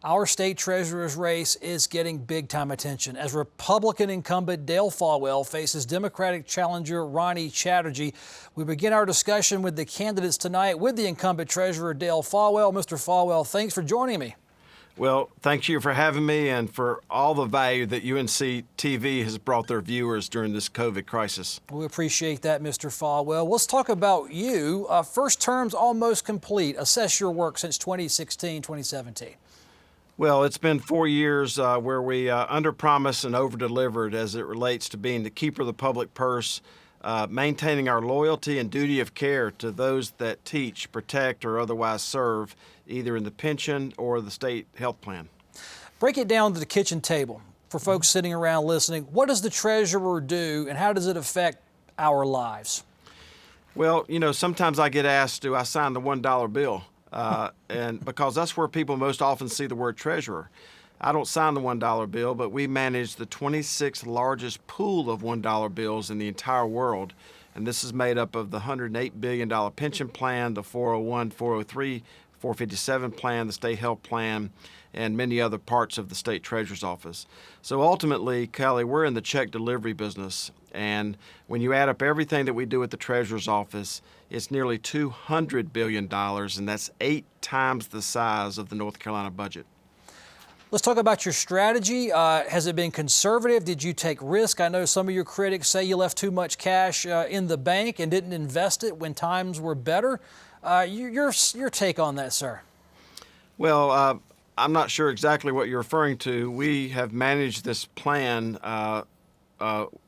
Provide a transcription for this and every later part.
Our state treasurer's race is getting big-time attention as Republican incumbent Dale Folwell faces Democratic challenger Ronnie Chatterjee. We begin our discussion with the candidates tonight with the incumbent treasurer Dale Folwell. Mr. Folwell, thanks for joining me. Well, thank you for having me and for all the value that UNC TV has brought their viewers during this COVID crisis. We appreciate that, Mr. Folwell. Let's talk about you. First term's almost complete. Assess your work since 2016, 2017. Well, it's been 4 years where we under-promised and over-delivered as it relates to being the keeper of the public purse, maintaining our loyalty and duty of care to those that teach, protect, or otherwise serve, either in the pension or the state health plan. Break it down to the kitchen table for folks sitting around listening. What does the treasurer do and how does it affect our lives? Well, you know, sometimes I get asked, do I sign the $1 bill? And because that's where people most often see the word treasurer. I don't sign the $1 bill, but we manage the 26th largest pool of $1 bills in the entire world. And this is made up of the $108 billion pension plan, the 401, 403, 457 plan, the state health plan, and many other parts of the state treasurer's office. So ultimately, Kelly, we're in the check delivery business. And when you add up everything that we do at the treasurer's office, it's nearly $200 billion, and that's 8 times the size of the North Carolina budget. Let's talk about your strategy. Has it been conservative? Did you take risk? I know some of your critics say you left too much cash in the bank and didn't invest it when times were better. Your take on that, sir? Well, I'm not sure exactly what you're referring to. We have managed this plan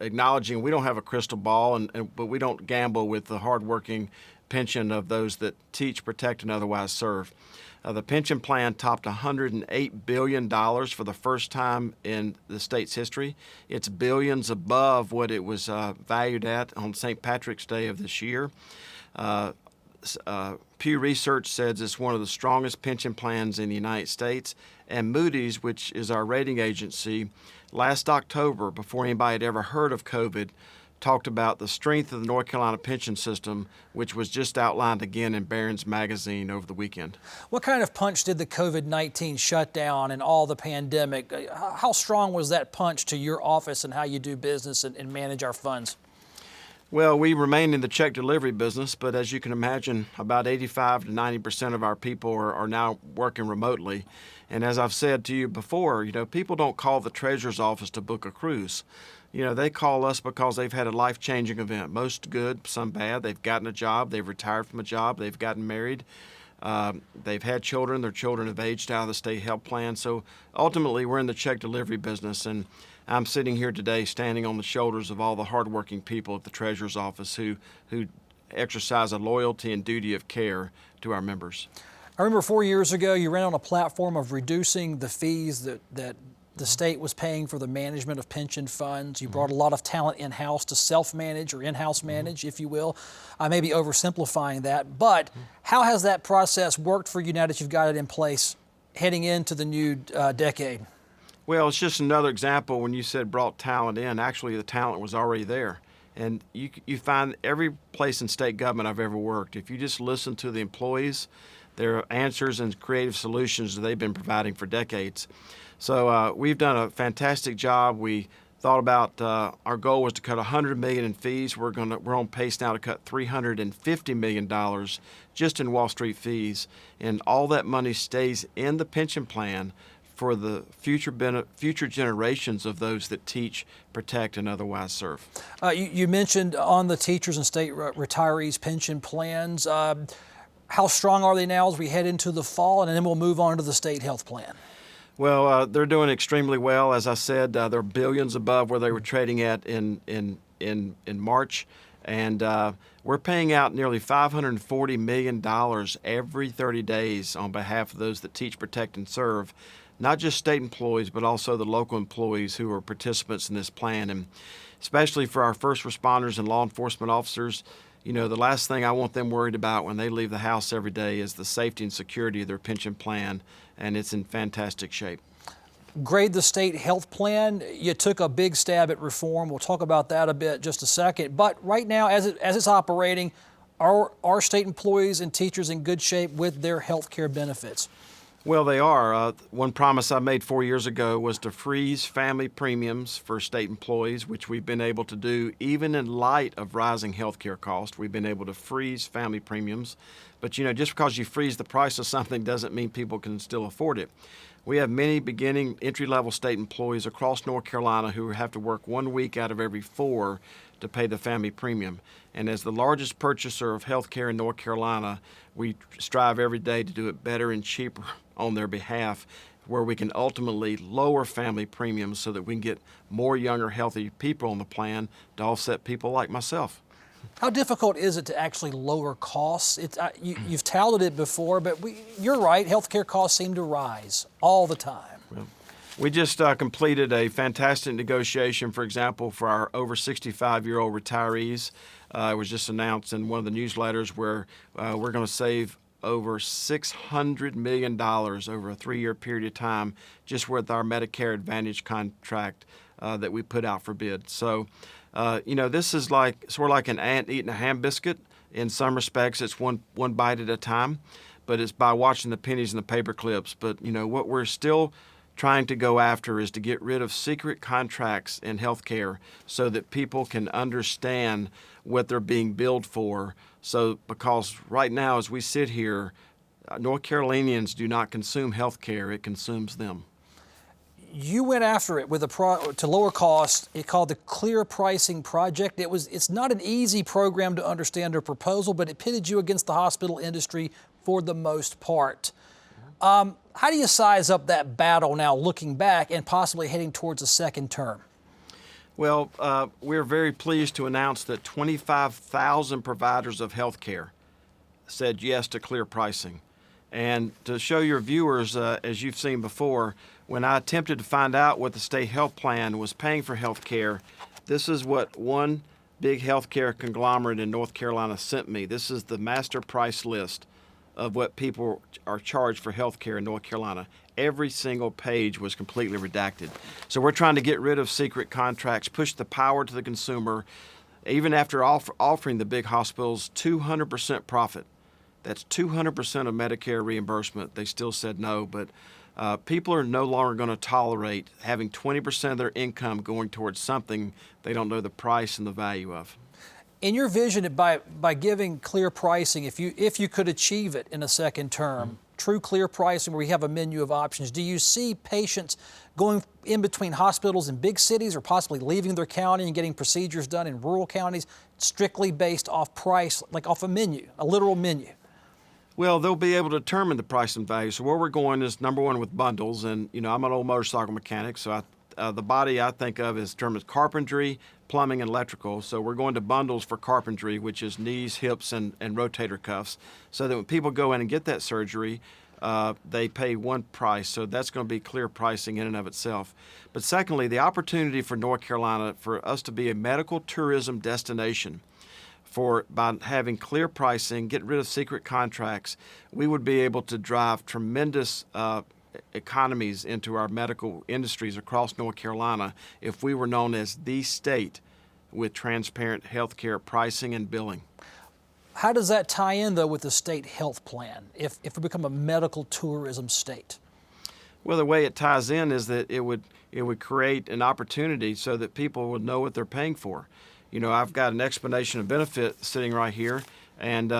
acknowledging we don't have a crystal ball, but we don't gamble with the hardworking pension of those that teach, protect, and otherwise serve. The pension plan topped $108 billion for the first time in the state's history. It's billions above what it was valued at on St. Patrick's Day of this year. Pew Research says it's one of the strongest pension plans in the United States. And Moody's, which is our rating agency, last October, before anybody had ever heard of COVID, talked about the strength of the North Carolina pension system, which was just outlined again in Barron's magazine over the weekend. What kind of punch did the COVID-19 shutdown and all the pandemic, how strong was that punch to your office and how you do business and manage our funds? Well, we remain in the check delivery business, but as you can imagine, about 85 to 90% of our people are now working remotely. And as I've said to you before, you know, people don't call the treasurer's office to book a cruise. You know, they call us because they've had a life-changing event, most good, some bad. They've gotten a job, they've retired from a job, they've gotten married, they've had children, their children have aged out of the state health plan. So ultimately, we're in the check delivery business, and I'm sitting here today standing on the shoulders of all the hardworking people at the treasurer's office who exercise a loyalty and duty of care to our members. I remember 4 years ago, you ran on a platform of reducing the fees that the state was paying for the management of pension funds. You brought a lot of talent in-house to self-manage or in-house manage, if you will. I may be oversimplifying that, but how has that process worked for you now that you've got it in place heading into the new decade? Well, it's just another example when you said brought talent in. Actually, the talent was already there. And you find every place in state government I've ever worked, if you just listen to the employees, their answers and creative solutions that they've been providing for decades. So we've done a fantastic job. We thought about our goal was to cut $100 million in fees. We're on pace now to cut $350 million just in Wall Street fees, and all that money stays in the pension plan for the future generations of those that teach, protect, and otherwise serve. You mentioned on the teachers and state retirees pension plans. How strong are they now as we head into the fall, and then we'll move on to the state health plan? Well, they're doing extremely well. As I said, they're billions above where they were trading at in March. And we're paying out nearly $540 million every 30 days on behalf of those that teach, protect, and serve, not just state employees, but also the local employees who are participants in this plan. And especially for our first responders and law enforcement officers, you know, the last thing I want them worried about when they leave the house every day is the safety and security of their pension plan, and it's in fantastic shape. Grade the state health plan. You took a big stab at reform. We'll talk about that a bit just a second. But right now, as it's operating, are state employees and teachers in good shape with their health care benefits? Well, they are. One promise I made 4 years ago was to freeze family premiums for state employees, which we've been able to do even in light of rising health care costs. We've been able to freeze family premiums. But, just because you freeze the price of something doesn't mean people can still afford it. We have many beginning entry-level state employees across North Carolina who have to work 1 week out of every 4 to pay the family premium. And as the largest purchaser of health care in North Carolina, we strive every day to do it better and cheaper on their behalf, where we can ultimately lower family premiums so that we can get more younger, healthy people on the plan to offset people like myself. How difficult is it to actually lower costs? You've touted it before, but you're right, healthcare costs seem to rise all the time. Well, we just completed a fantastic negotiation, for example, for our over 65-year-old retirees. It was just announced in one of the newsletters where we're going to save over $600 million over a 3-year period of time just with our Medicare Advantage contract that we put out for bid. So, this is sort of like an ant eating a ham biscuit. In some respects, it's one bite at a time, but it's by watching the pennies and the paper clips. But, what we're still trying to go after is to get rid of secret contracts in healthcare so that people can understand what they're being billed for. So, because right now, as we sit here, North Carolinians do not consume healthcare; it consumes them. You went after it with to lower costs. It's called the Clear Pricing Project. It's not an easy program to understand or proposal, but it pitted you against the hospital industry for the most part. How do you size up that battle now, looking back and possibly heading towards a second term? Well, we're very pleased to announce that 25,000 providers of health care said yes to clear pricing. And to show your viewers, as you've seen before, when I attempted to find out what the state health plan was paying for health care, this is what one big health care conglomerate in North Carolina sent me. This is the master price list of what people are charged for health care in North Carolina. Every single page was completely redacted. So we're trying to get rid of secret contracts, push the power to the consumer, even after offering the big hospitals 200% profit. That's 200% of Medicare reimbursement. They still said no, but people are no longer going to tolerate having 20% of their income going towards something they don't know the price and the value of. In your vision, by giving clear pricing, if you could achieve it in a second term, true clear pricing where you have a menu of options, do you see patients going in between hospitals in big cities or possibly leaving their county and getting procedures done in rural counties strictly based off price, like off a menu, a literal menu? Well, they'll be able to determine the price and value. So where we're going is, number one, with bundles. And, I'm an old motorcycle mechanic, so the body I think of is termed as carpentry, plumbing, and electrical. So we're going to bundles for carpentry, which is knees, hips, and rotator cuffs, so that when people go in and get that surgery, they pay one price. So that's going to be clear pricing in and of itself. But secondly, the opportunity for North Carolina for us to be a medical tourism destination, by having clear pricing, get rid of secret contracts, we would be able to drive tremendous economies into our medical industries across North Carolina if we were known as the state with transparent health care pricing and billing. How does that tie in, though, with the state health plan if we become a medical tourism state? Well, the way it ties in is that it would create an opportunity so that people would know what they're paying for. I've got an explanation of benefit sitting right here, and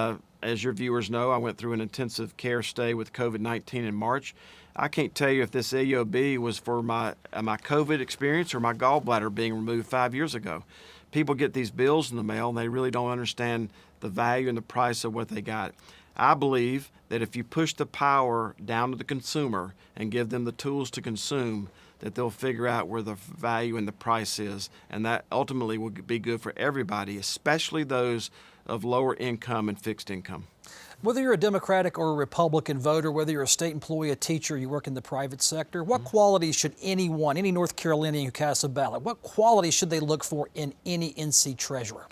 as your viewers know, I went through an intensive care stay with COVID-19 in March. I can't tell you if this AOB was for my COVID experience or my gallbladder being removed 5 years ago. People get these bills in the mail, and they really don't understand the value and the price of what they got. I believe that if you push the power down to the consumer and give them the tools to consume, that they'll figure out where the value and the price is, and that ultimately will be good for everybody, especially those of lower income and fixed income. Whether you're a Democratic or a Republican voter, whether you're a state employee, a teacher, you work in the private sector, what qualities should any North Carolinian who casts a ballot, what qualities should they look for in any NC treasurer?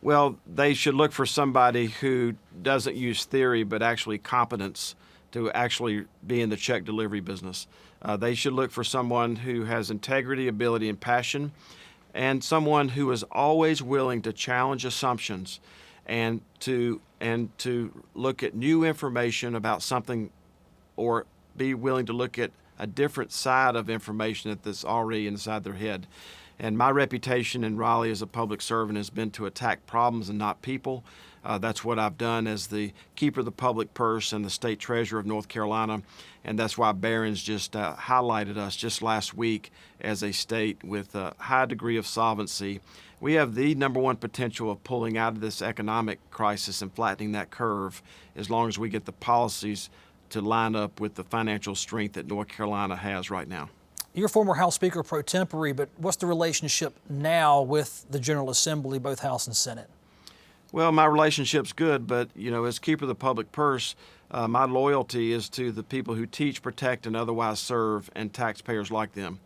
Well, they should look for somebody who doesn't use theory but actually competence to actually be in the check delivery business. They should look for someone who has integrity, ability, and passion, and someone who is always willing to challenge assumptions and to look at new information about something or be willing to look at a different side of information that's already inside their head. And my reputation in Raleigh as a public servant has been to attack problems and not people. That's what I've done as the keeper of the public purse and the state treasurer of North Carolina. And that's why Barron's just highlighted us just last week as a state with a high degree of solvency. We have the number one potential of pulling out of this economic crisis and flattening that curve as long as we get the policies to line up with the financial strength that North Carolina has right now. You're a former House Speaker pro tempore, but what's the relationship now with the General Assembly, both House and Senate? Well, my relationship's good, but as keeper of the public purse, my loyalty is to the people who teach, protect, and otherwise serve, and taxpayers like them.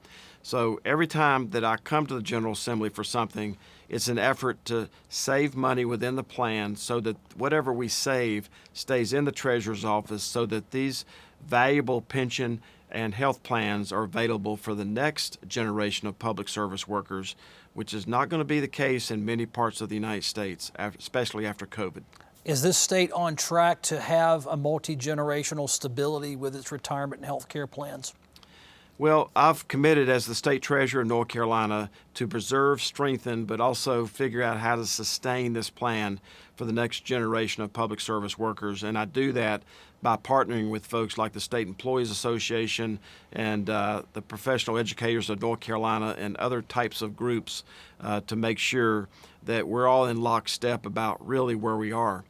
So every time that I come to the General Assembly for something, it's an effort to save money within the plan so that whatever we save stays in the Treasurer's office so that these valuable pension and health plans are available for the next generation of public service workers, which is not going to be the case in many parts of the United States, especially after COVID. Is this state on track to have a multi-generational stability with its retirement and health care plans? Well, I've committed as the state treasurer of North Carolina to preserve, strengthen, but also figure out how to sustain this plan for the next generation of public service workers. And I do that by partnering with folks like the State Employees Association and the Professional Educators of North Carolina and other types of groups to make sure that we're all in lockstep about really where we are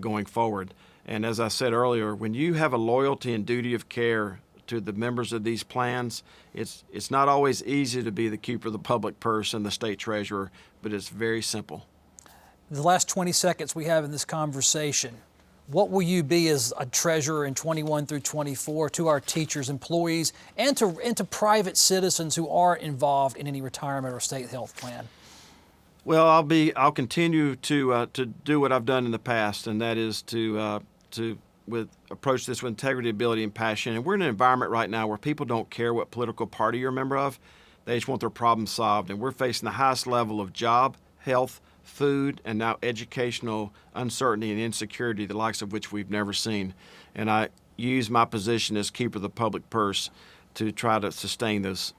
going forward. And as I said earlier, when you have a loyalty and duty of care to the members of these plans, it's not always easy to be the keeper of the public purse and the state treasurer, but it's very simple. The last 20 seconds we have in this conversation, what will you be as a treasurer in 21 through 24 to our teachers, employees, and to private citizens who are involved in any retirement or state health plan? Well, I'll continue to do what I've done in the past, and that is to approach this with integrity, ability, and passion. And we're in an environment right now where people don't care what political party you're a member of. They just want their problems solved. And we're facing the highest level of job, health, food, and now educational uncertainty and insecurity, the likes of which we've never seen. And I use my position as keeper of the public purse to try to sustain those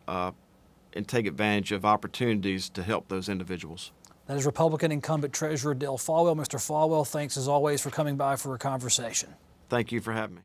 and take advantage of opportunities to help those individuals. That is Republican incumbent Treasurer Dale Folwell. Mr. Folwell, thanks as always for coming by for a conversation. Thank you for having me.